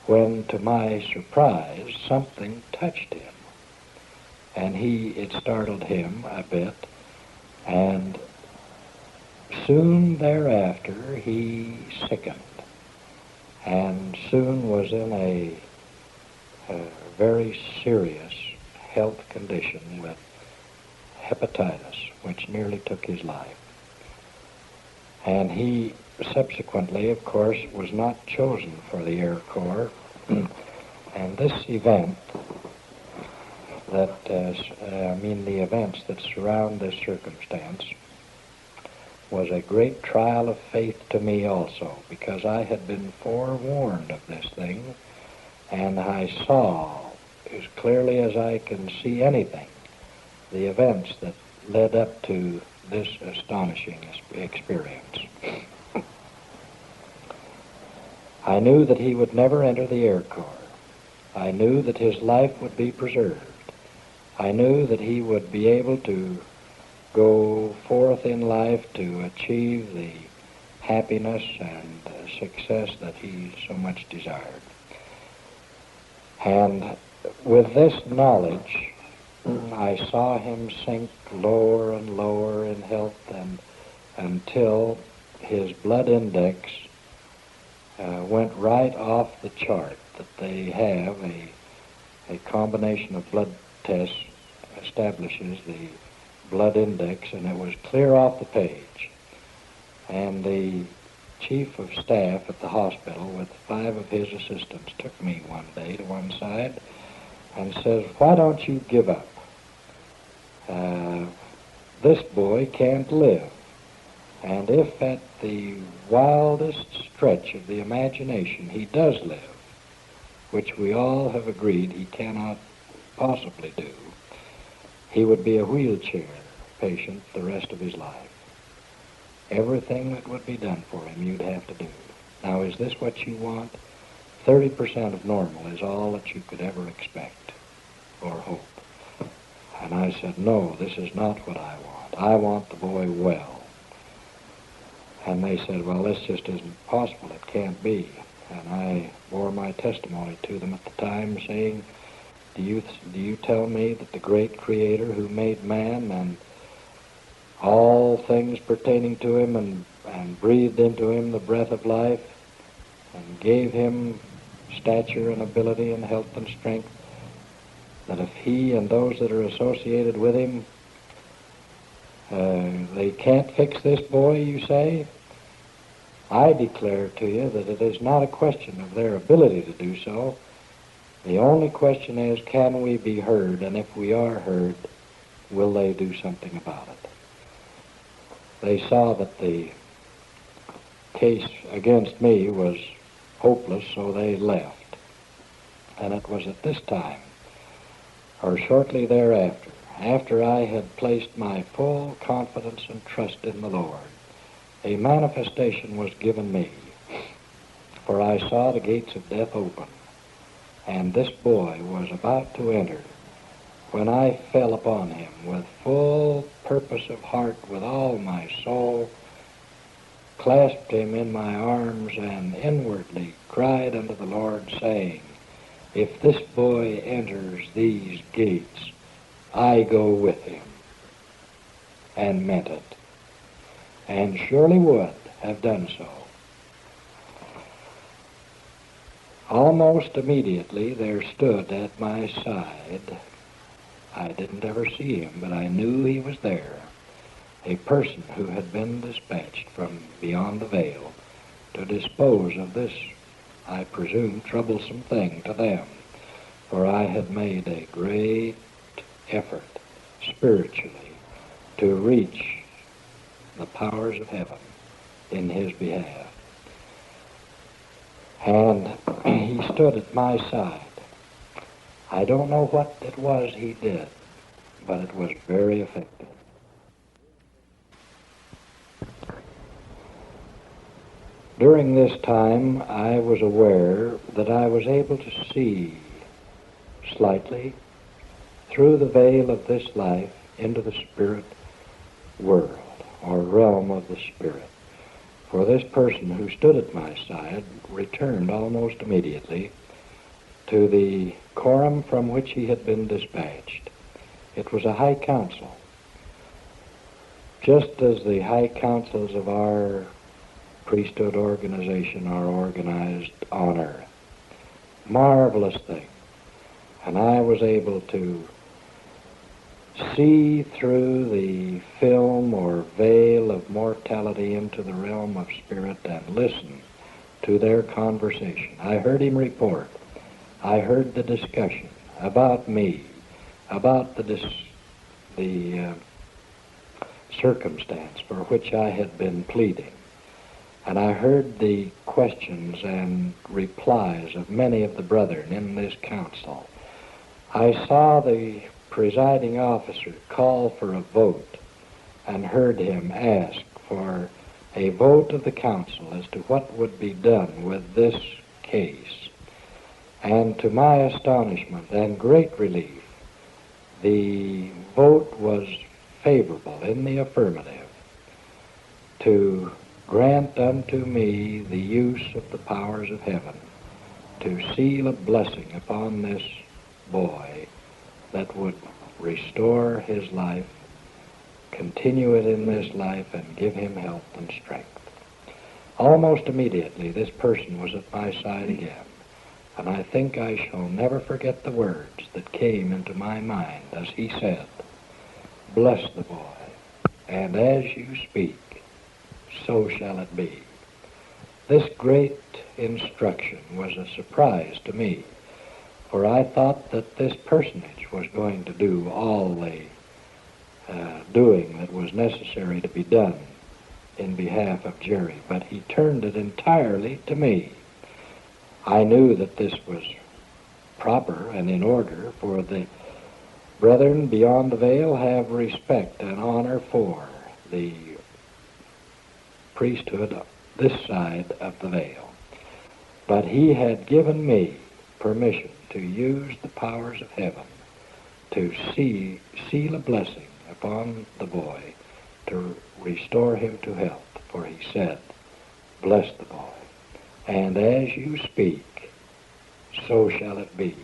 when, to my surprise, something touched him. And it startled him a bit, and soon thereafter he sickened, and soon was in a very serious health condition with hepatitis, which nearly took his life. And he subsequently, of course, was not chosen for the Air Corps. And this event the events that surround this circumstance was a great trial of faith to me also, because I had been forewarned of this thing, and I saw, as clearly as I can see anything, the events that led up to this astonishing experience. I knew that he would never enter the Air Corps. I knew that his life would be preserved. I knew that he would be able to go forth in life to achieve the happiness and success that he so much desired. And with this knowledge, I saw him sink lower and lower in health, and until his blood index went right off the chart. That they have a combination of blood tests establishes the blood index, and it was clear off the page. And the chief of staff at the hospital with 5 of his assistants took me one day to one side and says, "Why don't you give up? This boy can't live. And if at the wildest stretch of the imagination he does live, which we all have agreed he cannot possibly do, he would be a wheelchair patient the rest of his life. Everything that would be done for him you'd have to do. Now, is this what you want? 30% of normal is all that you could ever expect or hope." And I said, "No, this is not what I want. I want the boy well." And they said, "Well, this just isn't possible. It can't be." And I bore my testimony to them at the time, saying, do you tell me that the great Creator who made man and all things pertaining to him and breathed into him the breath of life and gave him stature and ability and health and strength, that if he and those that are associated with him, they can't fix this boy, you say? I declare to you that it is not a question of their ability to do so. The only question is, can we be heard? And if we are heard, will they do something about it? They saw that the case against me was hopeless, so they left. And it was at this time, or shortly thereafter, after I had placed my full confidence and trust in the Lord, a manifestation was given me, for I saw the gates of death open, and this boy was about to enter, when I fell upon him with full purpose of heart, with all my soul, clasped him in my arms, and inwardly cried unto the Lord, saying, "If this boy enters these gates, I go with him," and meant it, and surely would have done so. Almost immediately there stood at my side, I didn't ever see him, but I knew he was there, a person who had been dispatched from beyond the veil to dispose of this, I presume, troublesome thing to them, for I had made a great effort spiritually to reach the powers of heaven in his behalf. And he stood at my side. I don't know what it was he did, but it was very effective. During this time, I was aware that I was able to see slightly through the veil of this life into the spirit world, or realm of the spirit. For this person who stood at my side returned almost immediately to the quorum from which he had been dispatched. It was a high council, just as the high councils of our priesthood organization are organized on earth. Marvelous thing. And I was able to see through the film or veil of mortality into the realm of spirit and listen to their conversation. I heard him report. I heard the discussion about me, about the circumstance for which I had been pleading. And I heard the questions and replies of many of the brethren in this council. I saw the presiding officer call for a vote and heard him ask for a vote of the council as to what would be done with this case. And to my astonishment and great relief, the vote was favorable in the affirmative to grant unto me the use of the powers of heaven to seal a blessing upon this boy that would restore his life, continue it in this life, and give him health and strength. Almost immediately, this person was at my side again, and I think I shall never forget the words that came into my mind as he said, "Bless the boy, and as you speak, so shall it be." This great instruction was a surprise to me, for I thought that this personage was going to do all the doing that was necessary to be done in behalf of Jerry, but he turned it entirely to me. I knew that this was proper and in order, for the brethren beyond the veil have respect and honor for the priesthood this side of the veil. But he had given me permission to use the powers of heaven to seal a blessing upon the boy to restore him to health. For he said, "Bless the boy, and as you speak, so shall it be."